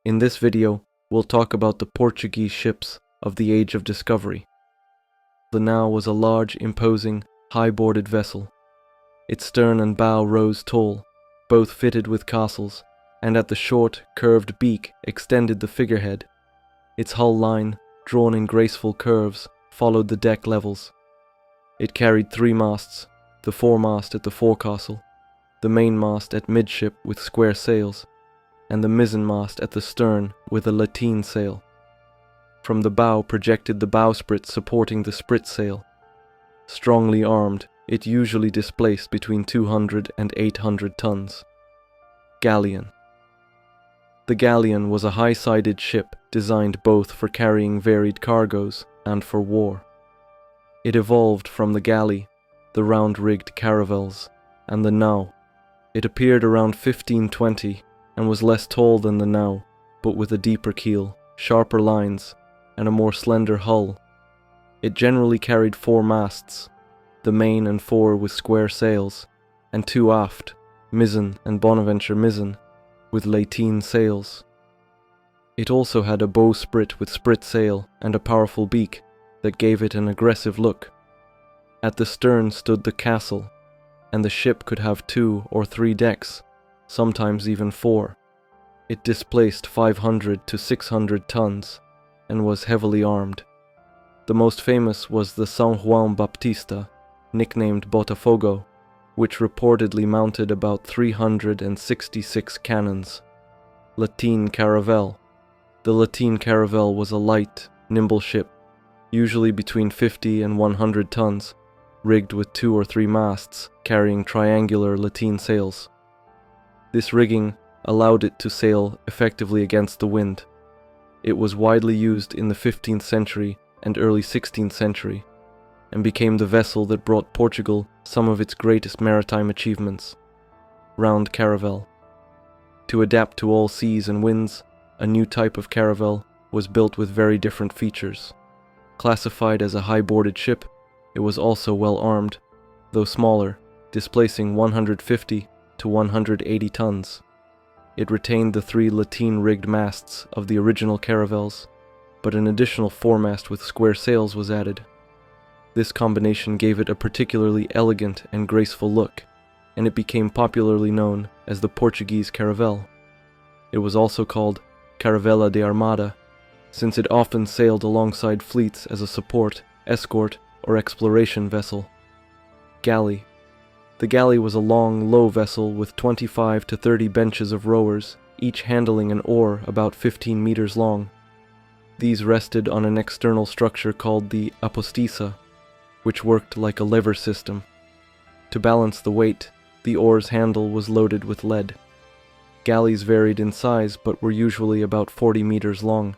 In this video, we'll talk about the Portuguese ships of the Age of Discovery. The Nau was a large, imposing, high-boarded vessel. Its stern and bow rose tall, both fitted with castles, and at the short, curved beak extended the figurehead. Its hull line, drawn in graceful curves, followed the deck levels. It carried 3 masts, the foremast at the forecastle, the mainmast at midship with square sails, and the mizzenmast at the stern with a lateen sail. From the bow projected the bowsprit supporting the spritsail. Strongly armed, it usually displaced between 200 and 800 tons. Galleon. The galleon was a high-sided ship designed both for carrying varied cargoes and for war. It evolved from the galley, the round-rigged caravels, and the nau. It appeared around 1520 and was less tall than the nau, but with a deeper keel, sharper lines, and a more slender hull. It generally carried 4 masts, the main and 4 with square sails, and 2 aft, mizzen and Bonaventure mizzen, with lateen sails. It also had a bowsprit with spritsail and a powerful beak that gave it an aggressive look. At the stern stood the castle, and the ship could have 2 or 3 decks, sometimes even 4. It displaced 500 to 600 tons and was heavily armed. The most famous was the São João Baptista, nicknamed Botafogo, which reportedly mounted about 366 cannons. Lateen Caravel. The lateen Caravel was a light, nimble ship, usually between 50 and 100 tons, rigged with 2 or 3 masts carrying triangular lateen sails. This rigging allowed it to sail effectively against the wind. It was widely used in the 15th century and early 16th century, and became the vessel that brought Portugal some of its greatest maritime achievements. Round caravel. To adapt to all seas and winds, a new type of caravel was built with very different features. Classified as a high-boarded ship, it was also well armed, though smaller, displacing 150 to 180 tons. It retained the 3 lateen-rigged masts of the original caravels, but an additional foremast with square sails was added. This combination gave it a particularly elegant and graceful look, and it became popularly known as the Portuguese Caravel. It was also called Caravela de Armada, since it often sailed alongside fleets as a support, escort, or exploration vessel. Galley. The galley was a long, low vessel with 25 to 30 benches of rowers, each handling an oar about 15 meters long. These rested on an external structure called the apostissa, which worked like a lever system. To balance the weight, the oar's handle was loaded with lead. Galleys varied in size but were usually about 40 meters long.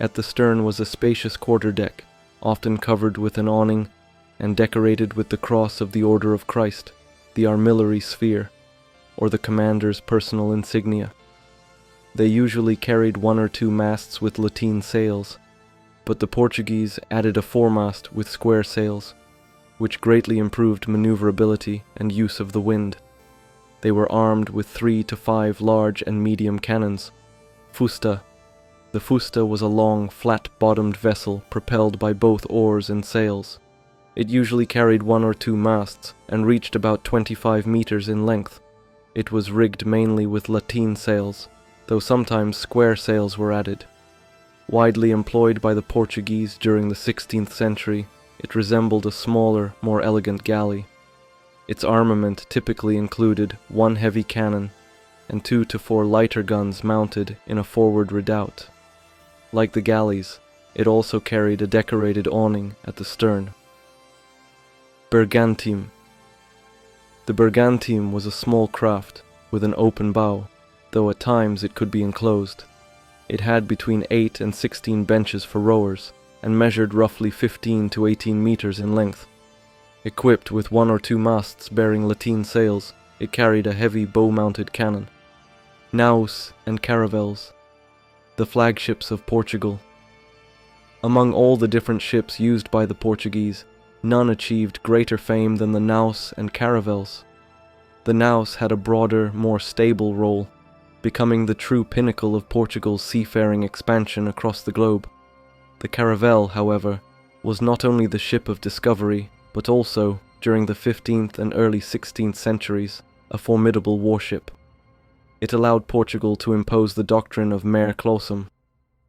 At the stern was a spacious quarterdeck, often covered with an awning and decorated with the cross of the Order of Christ, the armillary sphere, or the commander's personal insignia. They usually carried 1 or 2 masts with lateen sails, but the Portuguese added a foremast with square sails, which greatly improved maneuverability and use of the wind. They were armed with 3 to 5 large and medium cannons. Fusta. The fusta was a long, flat-bottomed vessel propelled by both oars and sails. It usually carried 1 or 2 masts and reached about 25 meters in length. It was rigged mainly with lateen sails, though sometimes square sails were added. Widely employed by the Portuguese during the 16th century, it resembled a smaller, more elegant galley. Its armament typically included 1 heavy cannon and 2 to 4 lighter guns mounted in a forward redoubt. Like the galleys, it also carried a decorated awning at the stern. Bergantim. The bergantim was a small craft with an open bow, though at times it could be enclosed. It had between 8 and 16 benches for rowers, and measured roughly 15 to 18 meters in length. Equipped with 1 or 2 masts bearing lateen sails, it carried a heavy bow-mounted cannon. Naus and caravels. The flagships of Portugal. Among all the different ships used by the Portuguese, none achieved greater fame than the naus and caravels. The naus had a broader, more stable role, becoming the true pinnacle of Portugal's seafaring expansion across the globe. The Caravel, however, was not only the ship of discovery, but also, during the 15th and early 16th centuries, a formidable warship. It allowed Portugal to impose the doctrine of mare clausum,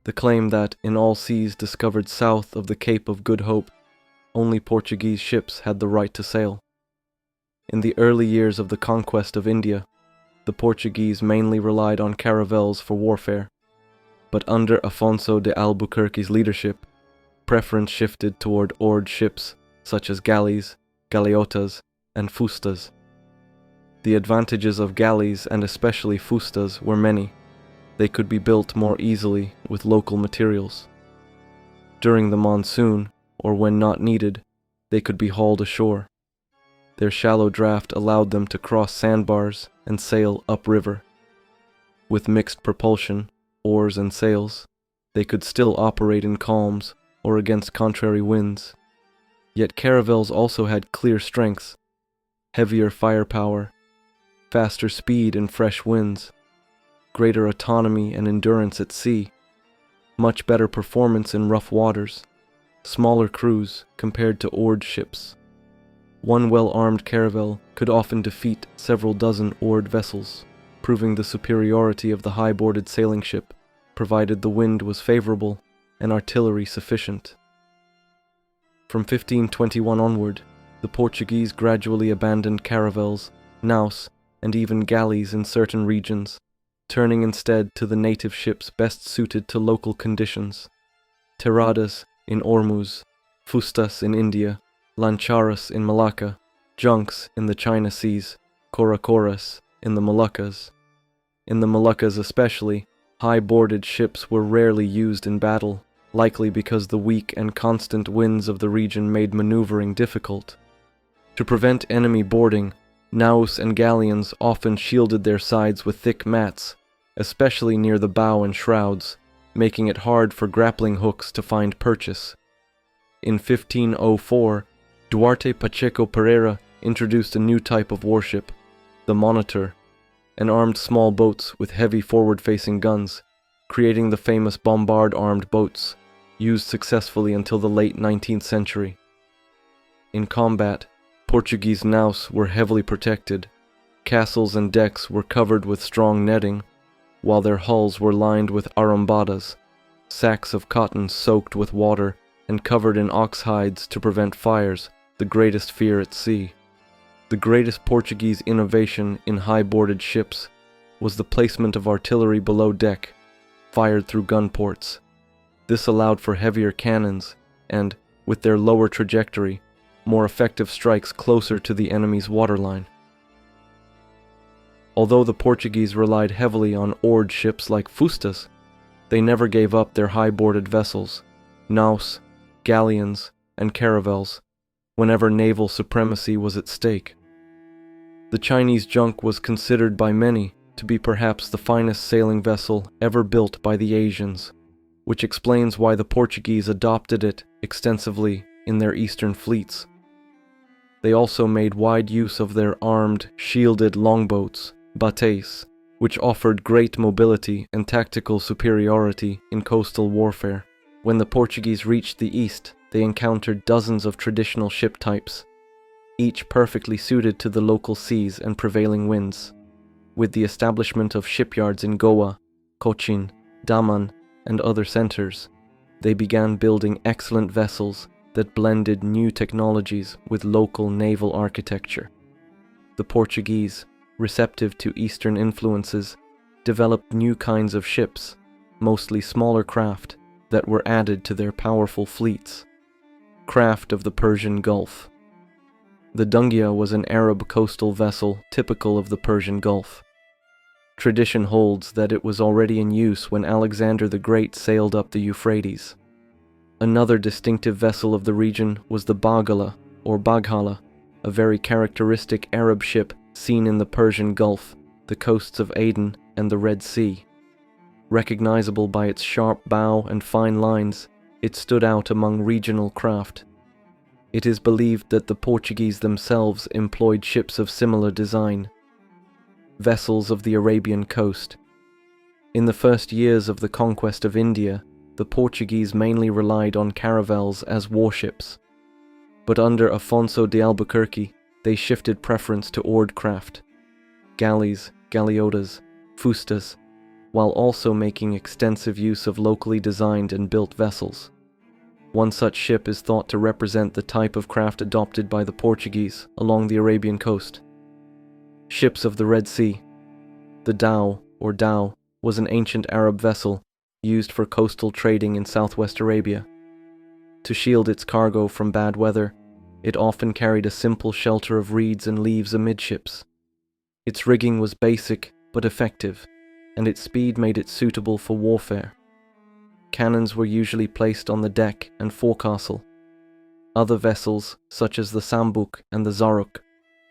the claim that, in all seas discovered south of the Cape of Good Hope, only Portuguese ships had the right to sail. In the early years of the conquest of India, the Portuguese mainly relied on caravels for warfare, but under Afonso de Albuquerque's leadership, preference shifted toward oared ships such as galleys, galeotas, and fustas. The advantages of galleys and especially fustas were many. They could be built more easily with local materials. During the monsoon, or when not needed, they could be hauled ashore. Their shallow draft allowed them to cross sandbars and sail upriver. With mixed propulsion, oars and sails, they could still operate in calms or against contrary winds. Yet caravels also had clear strengths: heavier firepower, faster speed in fresh winds, greater autonomy and endurance at sea, much better performance in rough waters, smaller crews compared to oared ships. One well-armed caravel could often defeat several dozen oared vessels, proving the superiority of the high-boarded sailing ship, provided the wind was favorable and artillery sufficient. From 1521 onward, the Portuguese gradually abandoned caravels, naus, and even galleys in certain regions, turning instead to the native ships best suited to local conditions: terradas in Ormuz, fustas in India, lancharas in Malacca, junks in the China Seas, coracoras in the Moluccas. In the Moluccas especially, high-boarded ships were rarely used in battle, likely because the weak and constant winds of the region made maneuvering difficult. To prevent enemy boarding, naus and galleons often shielded their sides with thick mats, especially near the bow and shrouds, making it hard for grappling hooks to find purchase. In 1504, Duarte Pacheco Pereira introduced a new type of warship, the Monitor, and armed small boats with heavy forward-facing guns, creating the famous bombard-armed boats, used successfully until the late 19th century. In combat, Portuguese naus were heavily protected. Castles and decks were covered with strong netting, while their hulls were lined with arrombadas, sacks of cotton soaked with water and covered in ox hides to prevent fires, the greatest fear at sea. The greatest Portuguese innovation in high-boarded ships was the placement of artillery below deck, fired through gun ports. This allowed for heavier cannons and, with their lower trajectory, more effective strikes closer to the enemy's waterline. Although the Portuguese relied heavily on oared ships like fustas, they never gave up their high-boarded vessels, naus, galleons, and caravels, whenever naval supremacy was at stake. The Chinese junk was considered by many to be perhaps the finest sailing vessel ever built by the Asians, which explains why the Portuguese adopted it extensively in their eastern fleets. They also made wide use of their armed, shielded longboats, bateis, which offered great mobility and tactical superiority in coastal warfare. When the Portuguese reached the east, they encountered dozens of traditional ship types, each perfectly suited to the local seas and prevailing winds. With the establishment of shipyards in Goa, Cochin, Daman, and other centers, they began building excellent vessels that blended new technologies with local naval architecture. The Portuguese, receptive to Eastern influences, developed new kinds of ships, mostly smaller craft, that were added to their powerful fleets. Craft of the Persian Gulf. The Dungia was an Arab coastal vessel typical of the Persian Gulf. Tradition holds that it was already in use when Alexander the Great sailed up the Euphrates. Another distinctive vessel of the region was the Baghala, or Baghala, a very characteristic Arab ship seen in the Persian Gulf, the coasts of Aden, and the Red Sea. Recognizable by its sharp bow and fine lines, it stood out among regional craft. It is believed that the Portuguese themselves employed ships of similar design. Vessels of the Arabian coast, In the first years of the conquest of India, the Portuguese mainly relied on caravels as warships. But under Afonso de Albuquerque, they shifted preference to oared craft, galleys, galleotas, fustas, while also making extensive use of locally designed and built vessels. One such ship is thought to represent the type of craft adopted by the Portuguese along the Arabian coast. Ships of the Red Sea. The dhow, or dhow, was an ancient Arab vessel used for coastal trading in southwest Arabia. To shield its cargo from bad weather, it often carried a simple shelter of reeds and leaves amidships. Its rigging was basic but effective, and its speed made it suitable for warfare. Cannons were usually placed on the deck and forecastle. Other vessels, such as the sambuk and the zaruk,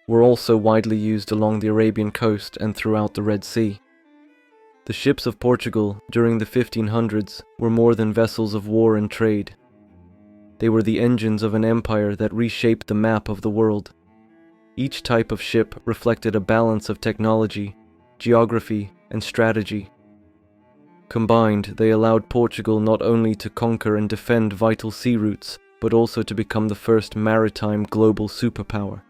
were also widely used along the Arabian coast and throughout the Red Sea. The ships of Portugal during the 1500s were more than vessels of war and trade. They were the engines of an empire that reshaped the map of the world. Each type of ship reflected a balance of technology, geography, and strategy. Combined, they allowed Portugal not only to conquer and defend vital sea routes, but also to become the first maritime global superpower.